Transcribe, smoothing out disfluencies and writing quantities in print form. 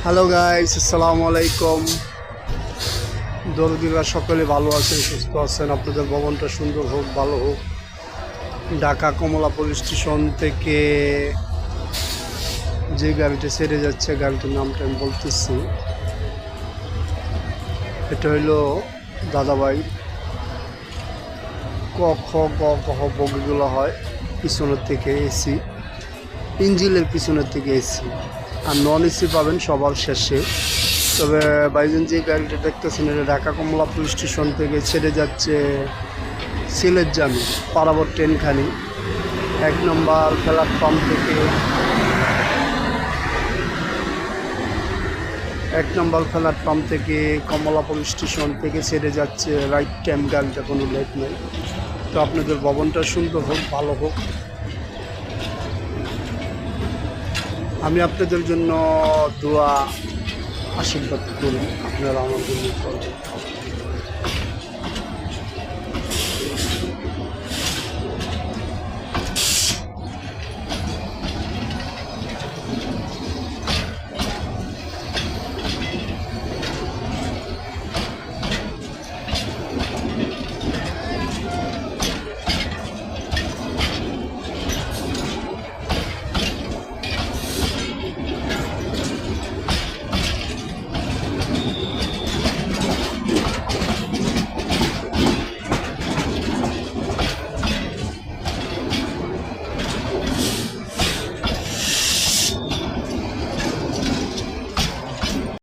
Hello guys, আসসালামু আলাইকুম। দর্দিরা সকলে ভালো আছেন, সুস্থ আছেন। আপনাদের ভবনটা সুন্দর হোক, ভালো হোক। ঢাকা কমলাপুর স্টেশন থেকে যে গাড়িটা ছেড়ে যাচ্ছে, গাড়িটার নামটা আমি বলতেছি। এটা হইলো দাদাভাই ক খ গ কহ বগিগুলো হয় পিছনের থেকে এসি, ইঞ্জিনের পিছনের থেকে এসি, আর নন এসি পাবেন সবার শেষে। তবে ভাইজান যে গাড়িটা দেখতেছেন, এটা ঢাকা কমলাপুর স্টেশন থেকে ছেড়ে যাচ্ছে সিলেট জামি পারাবর ট্রেনখানি। 1 নম্বর প্ল্যাটফর্ম থেকে 1 নম্বর প্ল্যাটফর্ম থেকে কমলাপুর স্টেশন থেকে ছেড়ে যাচ্ছে রাইট টাইম গাড়িটা, কোনো লেট নেই। তো আপনাদের ভবনটা সুন্দর হোক, ভালো হোক। আমি আপনাদের জন্য দোয়া আশীর্বাদ করি, আপনারা আমার জন্য করবেন।